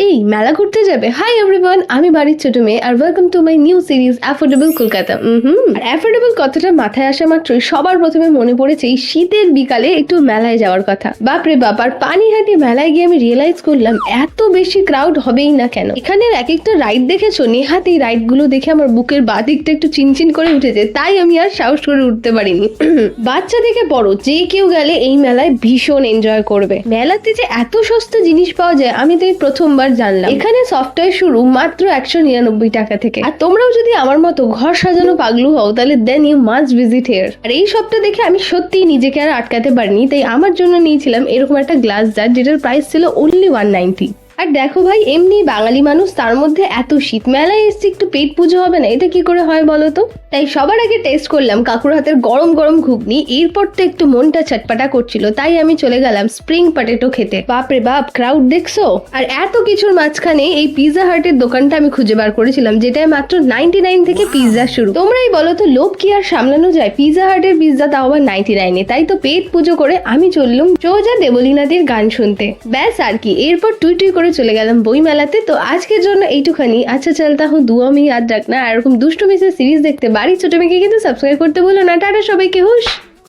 এই মেলা ঘুরতে যাবে? হাই এভরিওয়ান, আমি বাড়ির ছোট মেয়ে আর welcome to my new series affordable Kolkata. আর অ্যাফোর্ডেবল কথাটা মাথায় আসা মাত্রই সবার প্রথমে মনে পড়েছে এই শীতের বিকালে একটু মেলায় যাওয়ার কথা। বাপরে বাপ, আর পানিহাটি মেলায় গিয়ে আমি রিয়েলাইজ করলাম এত বেশি ক্রাউড হবেই না কেন। এখানের এক একটা রাইড দেখেছো? নেহাত এই রাইড গুলো দেখে আমার বুকের বাদিকটা একটু চিনচিন করে উঠেছে, তাই আমি আর সাহস করে উঠতে পারিনি। বাচ্চা থেকে বড় যে কেউ গেলে এই মেলায় ভীষণ এনজয় করবে। মেলাতে যে এত সস্তা জিনিস পাওয়া যায় আমি তো এই প্রথমবার জানলাম। এখানে সফটওয়্যার শুরু মাত্র 199 টাকা থেকে। আর তোমরাও যদি আমার মতো ঘর সাজানো পাগলু হও তাহলে then you must visit here. আর এই সবটা দেখে আমি সত্যিই নিজেকে আর আটকাতে পারিনি, তাই আমার জন্য নিয়েছিলাম এরকম একটা গ্লাস জার, যেটার প্রাইস ছিল অনলি 190। আর দেখো ভাই, এমনি বাঙালি মানুষ, তার মধ্যে এত শীত, মেলায় এসছি একটু পেট পুজো হবে না? এটা কি করে হয় বলো তো? তাই সবার আগে টেস্ট করলাম কাকুর হাতের গরম গরম ঘুগনি। এরপর তো একটু মনটা চটপটা করছিল, তাই আমি চলে গেলাম স্প্রিং পটেটো খেতে। বাপরে বাপ, ক্রাউড দেখছো? আর এত কিছুর মাঝখানে এই পিৎজা হাটের দোকানটা আমি খুঁজে বার করেছিলাম, যেটায় মাত্র 99 থেকে পিৎজা শুরু। তোমরাই বলো তো, লোভ কি আর সামলানো যায়? পিৎজা হাটের পিৎজা তাও আবার 99-এ। তাই তো পেট পুজো করে আমি চললাম সোজা দেবলীনাদির গান শুনতে। ব্যাস আর কি, এরপর টুই টুই করে চলে গেলাম বই মেলাতে। তো আজকের জন্য এইটুখানি। আচ্ছা চলতা হুঁ, দুয়া আমি ইয়াদ রাখনা। আর এরকম দুষ্টু মিসের সিরিজ দেখতে বাড়ির ছোট মেয়েকে কিন্তু সাবস্ক্রাইব করতে ভুলো না। টাটা সবাইকে, হুশ।